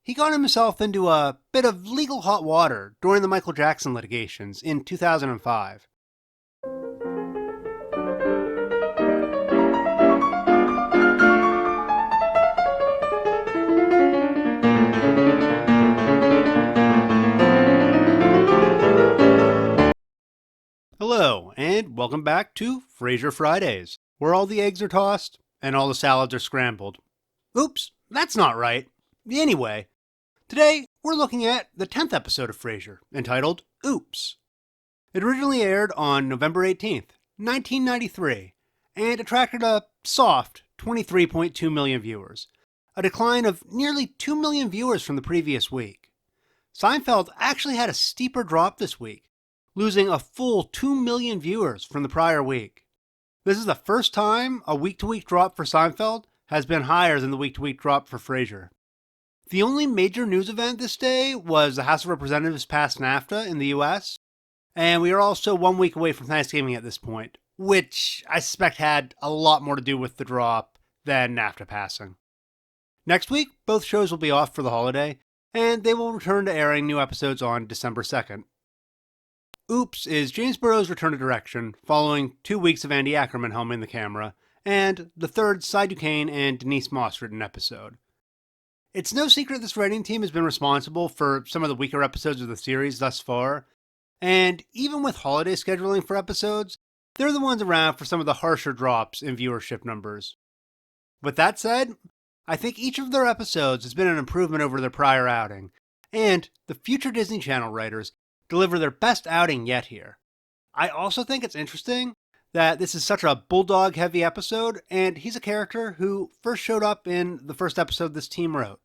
he got himself into a bit of legal hot water during the Michael Jackson litigations in 2005. Hello, and welcome back to Frasier Fridays, where all the eggs are tossed and all the salads are scrambled. Oops, that's not right. Anyway, today we're looking at the 10th episode of Frasier, entitled Oops. It originally aired on November 18th, 1993, and attracted a soft 23.2 million viewers, a decline of nearly 2 million viewers from the previous week. Seinfeld actually had a steeper drop this week, losing a full 2 million viewers from the prior week. This is the first time a week-to-week drop for Seinfeld has been higher than the week-to-week drop for Frasier. The only major news event this day was the House of Representatives passed NAFTA in the US, and we are also 1 week away from Thanksgiving at this point, which I suspect had a lot more to do with the drop than NAFTA passing. Next week, both shows will be off for the holiday, and they will return to airing new episodes on December 2nd. Oops is James Burrows' return to direction, following 2 weeks of Andy Ackerman helming the camera, and the third Cy Duquesne and Denise Moss written episode. It's no secret this writing team has been responsible for some of the weaker episodes of the series thus far, and even with holiday scheduling for episodes, they're the ones around for some of the harsher drops in viewership numbers. With that said, I think each of their episodes has been an improvement over their prior outing, and the future Disney Channel writers deliver their best outing yet here. I also think it's interesting that this is such a bulldog-heavy episode, and he's a character who first showed up in the first episode this team wrote.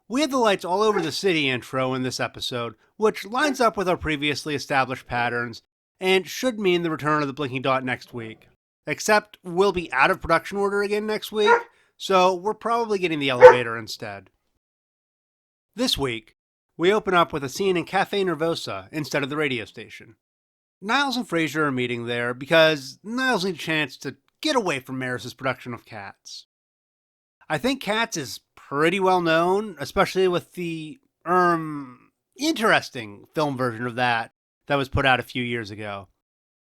We had the lights all over the city intro in this episode, which lines up with our previously established patterns, and should mean the return of the blinking dot next week. Except we'll be out of production order again next week, so we're probably getting the elevator instead. This week, we open up with a scene in Cafe Nervosa instead of the radio station. Niles and Frasier are meeting there because Niles needs a chance to get away from Maris's production of Cats. I think Cats is pretty well known, especially with the, interesting film version of that was put out a few years ago.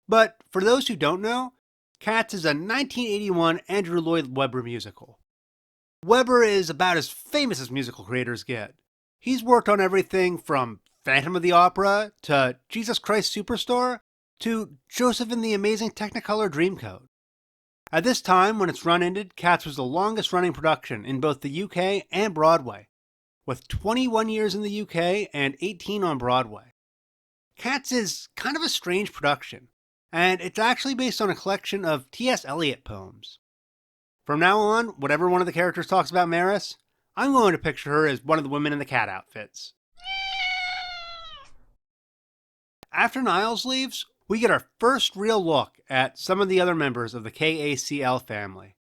But for those who don't know, Cats is a 1981 Andrew Lloyd Webber musical. Webber is about as famous as musical creators get. He's worked on everything from Phantom of the Opera to Jesus Christ Superstar to Joseph and the Amazing Technicolor Dreamcoat. At this time, when its run ended, Cats was the longest running production in both the UK and Broadway, with 21 years in the UK and 18 on Broadway. Cats is kind of a strange production, and it's actually based on a collection of T.S. Eliot poems. From now on, whenever one of the characters talks about Maris, I'm going to picture her as one of the women in the cat outfits. After Niles leaves, we get our first real look at some of the other members of the KACL family.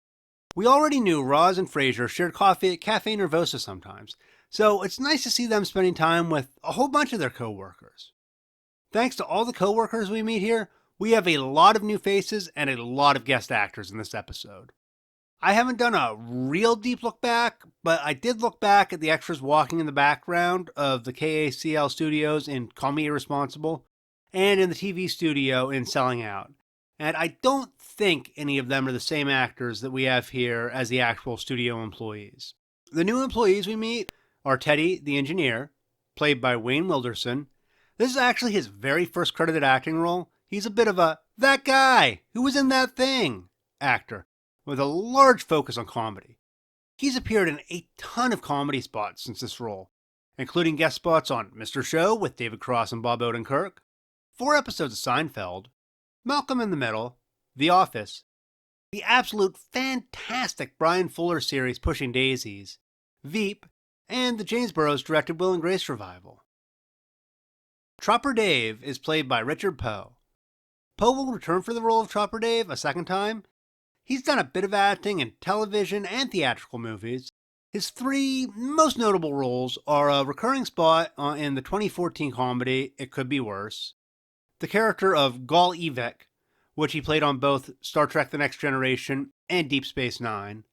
We already knew Roz and Frasier shared coffee at Cafe Nervosa sometimes, so it's nice to see them spending time with a whole bunch of their co-workers. Thanks to all the co-workers we meet here, we have a lot of new faces and a lot of guest actors in this episode. I haven't done a real deep look back, but I did look back at the extras walking in the background of the KACL studios in Call Me Irresponsible, and in the TV studio in Selling Out. And I don't think any of them are the same actors that we have here as the actual studio employees. The new employees we meet are Teddy, the engineer, played by Wayne Wilderson. This is actually his very first credited acting role. He's a bit of a "that guy who was in that thing" actor, with a large focus on comedy. He's appeared in a ton of comedy spots since this role, including guest spots on Mr. Show with David Cross and Bob Odenkirk, 4 episodes of Seinfeld, Malcolm in the Middle, The Office, the absolute fantastic Brian Fuller series Pushing Daisies, Veep, and the James Burrows directed Will and Grace revival. Chopper Dave is played by Richard Poe. Poe will return for the role of Chopper Dave a second time. He's done a bit of acting in television and theatrical movies. His 3 most notable roles are a recurring spot in the 2014 comedy It Could Be Worse, the character of Gol Evek, which he played on both Star Trek The Next Generation and Deep Space Nine,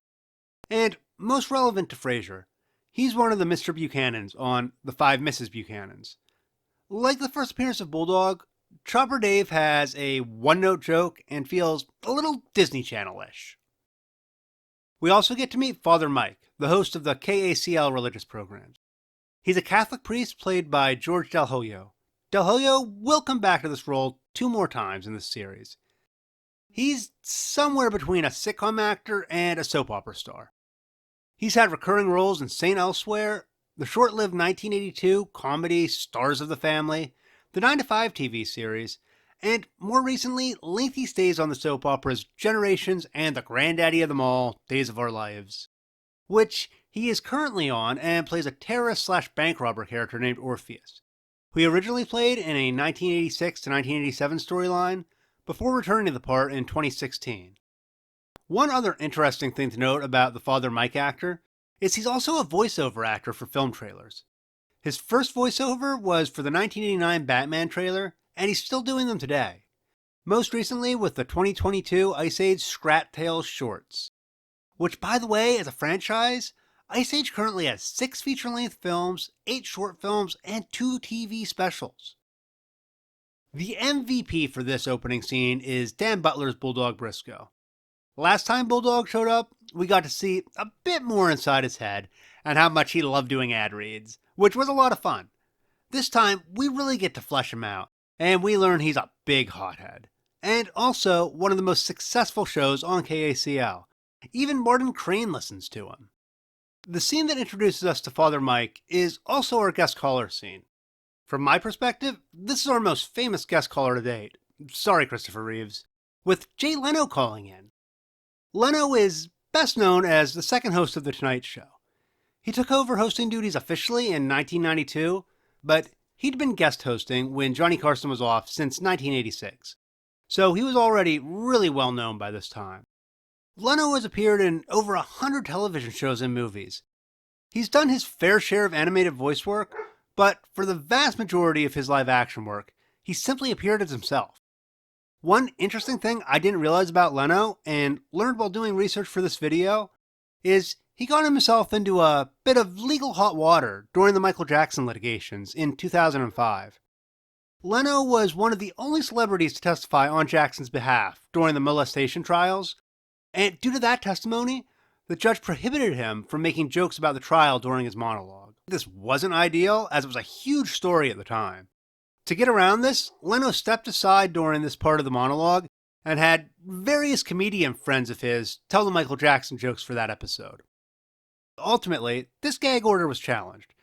and most relevant to Frasier, He's one of the Mr. Buchanans on The Five Mrs. Buchanans. Like the first appearance of Bulldog, Chopper Dave has a one-note joke and feels a little Disney Channel-ish. We also get to meet Father Mike, the host of the KACL religious programs. He's a Catholic priest played by George Del Hoyo. Del Hoyo will come back to this role 2 more times in this series. He's somewhere between a sitcom actor and a soap opera star. He's had recurring roles in St. Elsewhere, the short-lived 1982 comedy Stars of the Family, the 9 to 5 TV series, and more recently, lengthy stays on the soap operas Generations and the granddaddy of them all, Days of Our Lives, which he is currently on and plays a terrorist/bank robber character named Orpheus, who he originally played in a 1986 to 1987 storyline before returning to the part in 2016. One other interesting thing to note about the Father Mike actor is he's also a voiceover actor for film trailers. His first voiceover was for the 1989 Batman trailer, and he's still doing them today. Most recently with the 2022 Ice Age Scrat Tales shorts. Which, by the way, as a franchise, Ice Age currently has 6 feature-length films, 8 short films, and 2 TV specials. The MVP for this opening scene is Dan Butler's Bulldog Briscoe. Last time Bulldog showed up, we got to see a bit more inside his head and how much he loved doing ad reads, which was a lot of fun. This time, we really get to flesh him out, and we learn he's a big hothead. And also, one of the most successful shows on KACL. Even Martin Crane listens to him. The scene that introduces us to Father Mike is also our guest caller scene. From my perspective, this is our most famous guest caller to date. Sorry, Christopher Reeves. With Jay Leno calling in. Leno is best known as the second host of The Tonight Show. He took over hosting duties officially in 1992, but he'd been guest hosting when Johnny Carson was off since 1986. So he was already really well known by this time. Leno has appeared in over 100 television shows and movies. He's done his fair share of animated voice work, but for the vast majority of his live action work, he simply appeared as himself. One interesting thing I didn't realize about Leno, and learned while doing research for this video, is he got himself into a bit of legal hot water during the Michael Jackson litigations in 2005. Leno was one of the only celebrities to testify on Jackson's behalf during the molestation trials, and due to that testimony, the judge prohibited him from making jokes about the trial during his monologue. This wasn't ideal, as it was a huge story at the time. To get around this, Leno stepped aside during this part of the monologue and had various comedian friends of his tell the Michael Jackson jokes for that episode. Ultimately, this gag order was challenged,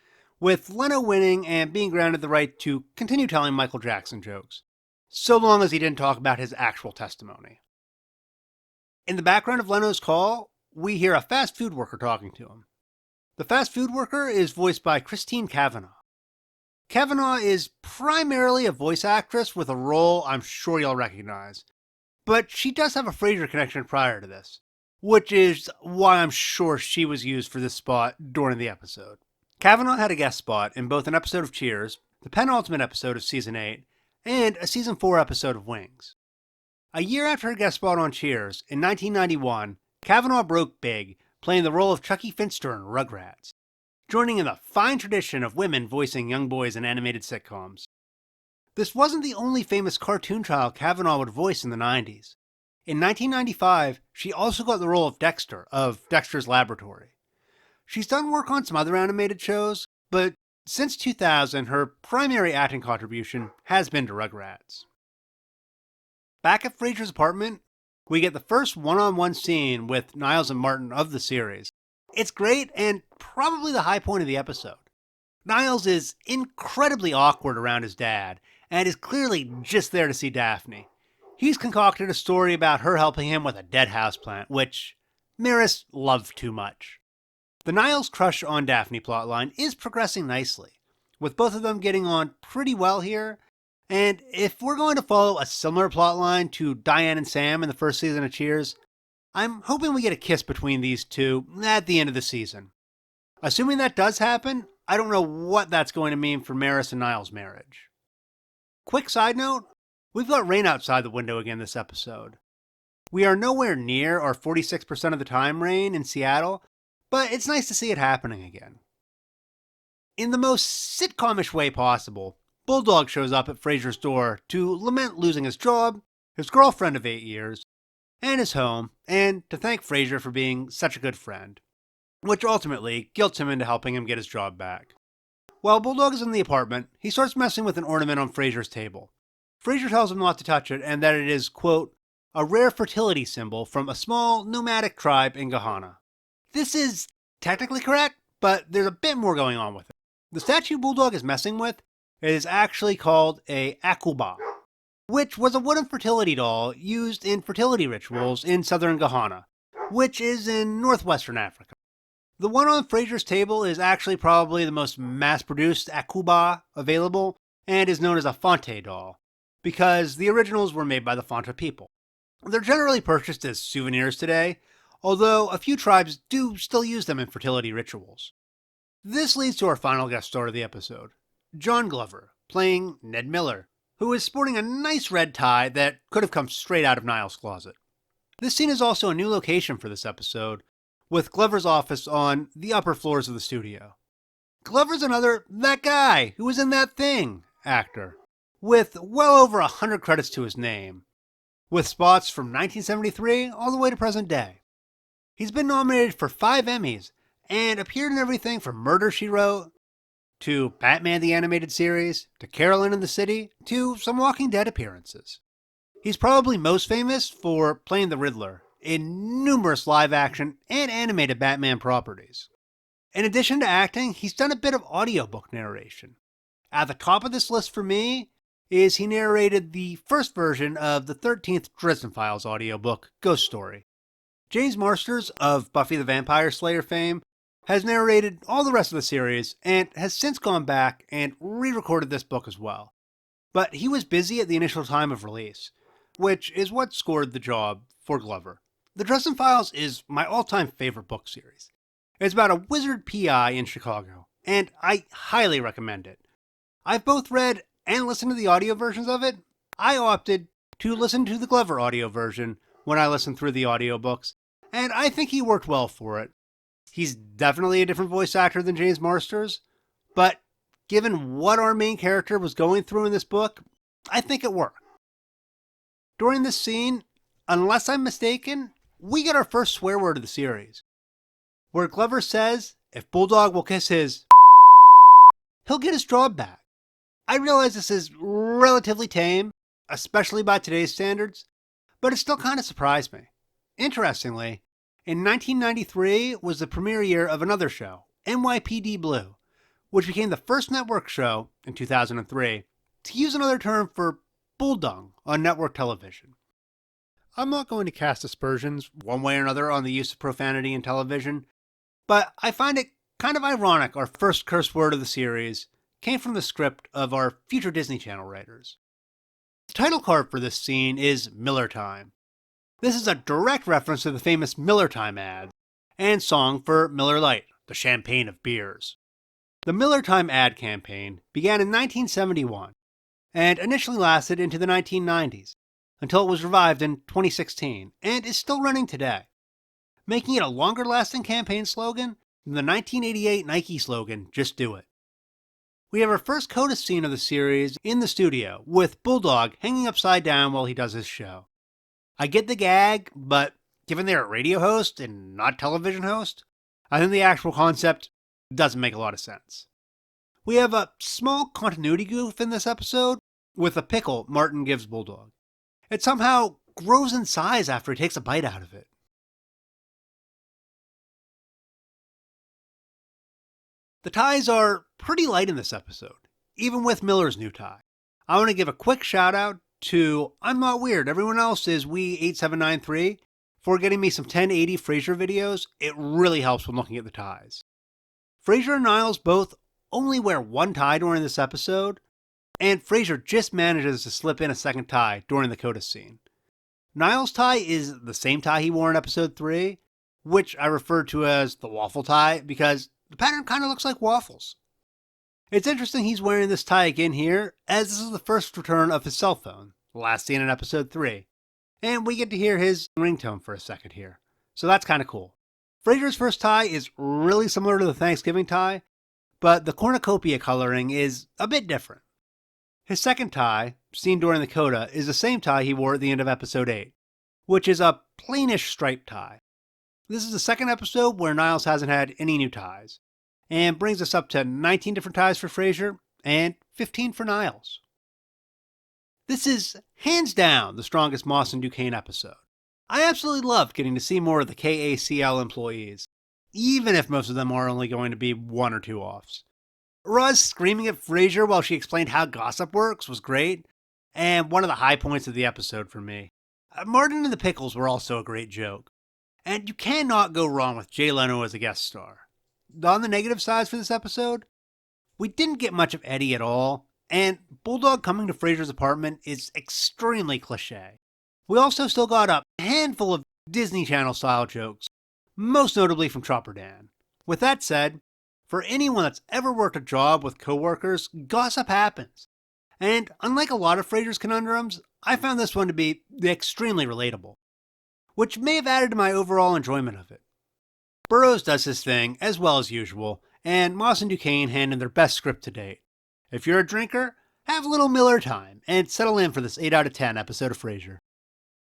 with Leno winning and being granted the right to continue telling Michael Jackson jokes, so long as he didn't talk about his actual testimony. In the background of Leno's call, we hear a fast food worker talking to him. The fast food worker is voiced by Christine Cavanaugh. Cavanaugh is primarily a voice actress with a role I'm sure you'll recognize, but she does have a Frasier connection prior to this, which is why I'm sure she was used for this spot during the episode. Cavanaugh had a guest spot in both an episode of Cheers, the penultimate episode of Season 8, and a Season 4 episode of Wings. A year after her guest spot on Cheers, in 1991, Cavanaugh broke big, playing the role of Chucky Finster in Rugrats, joining in the fine tradition of women voicing young boys in animated sitcoms. This wasn't the only famous cartoon child Cavanaugh would voice in the 90s. In 1995, she also got the role of Dexter, of Dexter's Laboratory. She's done work on some other animated shows, but since 2000, her primary acting contribution has been to Rugrats. Back at Frasier's apartment, we get the first one-on-one scene with Niles and Martin of the series. It's great and probably the high point of the episode. Niles is incredibly awkward around his dad and is clearly just there to see Daphne. He's concocted a story about her helping him with a dead houseplant, which Maris loved too much. The Niles crush on Daphne plotline is progressing nicely, with both of them getting on pretty well here. And if we're going to follow a similar plotline to Diane and Sam in the first season of Cheers, I'm hoping we get a kiss between these two at the end of the season. Assuming that does happen, I don't know what that's going to mean for Maris and Niles' marriage. Quick side note, we've got rain outside the window again this episode. We are nowhere near our 46% of the time rain in Seattle, but it's nice to see it happening again. In the most sitcomish way possible, Bulldog shows up at Frasier's door to lament losing his job, his girlfriend of 8 years, and his home, and to thank Frasier for being such a good friend, which ultimately guilts him into helping him get his job back. While Bulldog is in the apartment, he starts messing with an ornament on Frasier's table. Frasier tells him not to touch it and that it is, quote, a rare fertility symbol from a small nomadic tribe in Ghana. This is technically correct, but there's a bit more going on with it. The statue Bulldog is messing with is actually called a akuba, which was a wooden fertility doll used in fertility rituals in southern Ghana, which is in northwestern Africa. The one on Frasier's table is actually probably the most mass-produced akuba available and is known as a Fonte doll, because the originals were made by the Fonte people. They're generally purchased as souvenirs today, although a few tribes do still use them in fertility rituals. This leads to our final guest star of the episode, John Glover, playing Ned Miller, who is sporting a nice red tie that could have come straight out of Niall's closet. This scene is also a new location for this episode, with Glover's office on the upper floors of the studio. Glover's another that guy who was in That Thing actor, with well over 100 credits to his name, with spots from 1973 all the way to present day. He's been nominated for 5 Emmys and appeared in everything from Murder, She Wrote, to Batman the Animated Series, to Carolyn in the City, to some Walking Dead appearances. He's probably most famous for playing the Riddler in numerous live-action and animated Batman properties. In addition to acting, he's done a bit of audiobook narration. At the top of this list for me is he narrated the first version of the 13th Dresden Files audiobook, Ghost Story. James Marsters of Buffy the Vampire Slayer fame has narrated all the rest of the series and has since gone back and re-recorded this book as well. But he was busy at the initial time of release, which is what scored the job for Glover. The Dresden Files is my all-time favorite book series. It's about a wizard PI in Chicago, and I highly recommend it. I've both read and listened to the audio versions of it. I opted to listen to the Glover audio version when I listened through the audiobooks, and I think he worked well for it. He's definitely a different voice actor than James Marsters, but given what our main character was going through in this book, I think it worked. During this scene, unless I'm mistaken, we get our first swear word of the series, where Glover says if Bulldog will kiss his he'll get his job back. I realize this is relatively tame, especially by today's standards, but it still kind of surprised me. Interestingly, in 1993 was the premiere year of another show, NYPD Blue, which became the first network show, in 2003, to use another term for bulldung on network television. I'm not going to cast aspersions one way or another on the use of profanity in television, but I find it kind of ironic our first curse word of the series came from the script of our future Disney Channel writers. The title card for this scene is Miller Time. This is a direct reference to the famous Miller Time ad and song for Miller Lite, the champagne of beers. The Miller Time ad campaign began in 1971 and initially lasted into the 1990s, until it was revived in 2016 and is still running today, making it a longer-lasting campaign slogan than the 1988 Nike slogan, Just Do It. We have our first coda scene of the series in the studio, with Bulldog hanging upside down while he does his show. I get the gag, but given they're a radio host and not television host, I think the actual concept doesn't make a lot of sense. We have a small continuity goof in this episode with a pickle Martin gives Bulldog. It somehow grows in size after he takes a bite out of it. The ties are pretty light in this episode, even with Miller's new tie. I want to give a quick shout out to I'm Not Weird, everyone else is We8793 for getting me some 1080 Frasier videos. It really helps when looking at the ties. Frasier and Niles both only wear one tie during this episode, and Frasier just manages to slip in a second tie during the coda scene. Niles' tie is the same tie he wore in episode 3, which I refer to as the waffle tie because the pattern kind of looks like waffles. It's interesting he's wearing this tie again here, as this is the first return of his cell phone, last seen in episode 3, and we get to hear his ringtone for a second here, so that's kind of cool. Frasier's first tie is really similar to the Thanksgiving tie, but the cornucopia coloring is a bit different. His second tie, seen during the coda, is the same tie he wore at the end of episode 8, which is a plainish striped tie. This is the second episode where Niles hasn't had any new ties, and brings us up to 19 different ties for Frasier and 15 for Niles. This is hands down the strongest Moss and Duquesne episode. I absolutely loved getting to see more of the KACL employees, even if most of them are only going to be one or two offs. Roz screaming at Frasier while she explained how gossip works was great, and one of the high points of the episode for me. Martin and the Pickles were also a great joke, and you cannot go wrong with Jay Leno as a guest star. On the negative sides for this episode, we didn't get much of Eddie at all, and Bulldog coming to Frasier's apartment is extremely cliche. We also still got a handful of Disney Channel style jokes, most notably from Chopper Dan. With that said, for anyone that's ever worked a job with coworkers, gossip happens. And unlike a lot of Frasier's conundrums, I found this one to be extremely relatable, which may have added to my overall enjoyment of it. Burroughs does his thing as well as usual, and Moss and Duquesne hand in their best script to date. If you're a drinker, have a little Miller time and settle in for this 8 out of 10 episode of Frasier.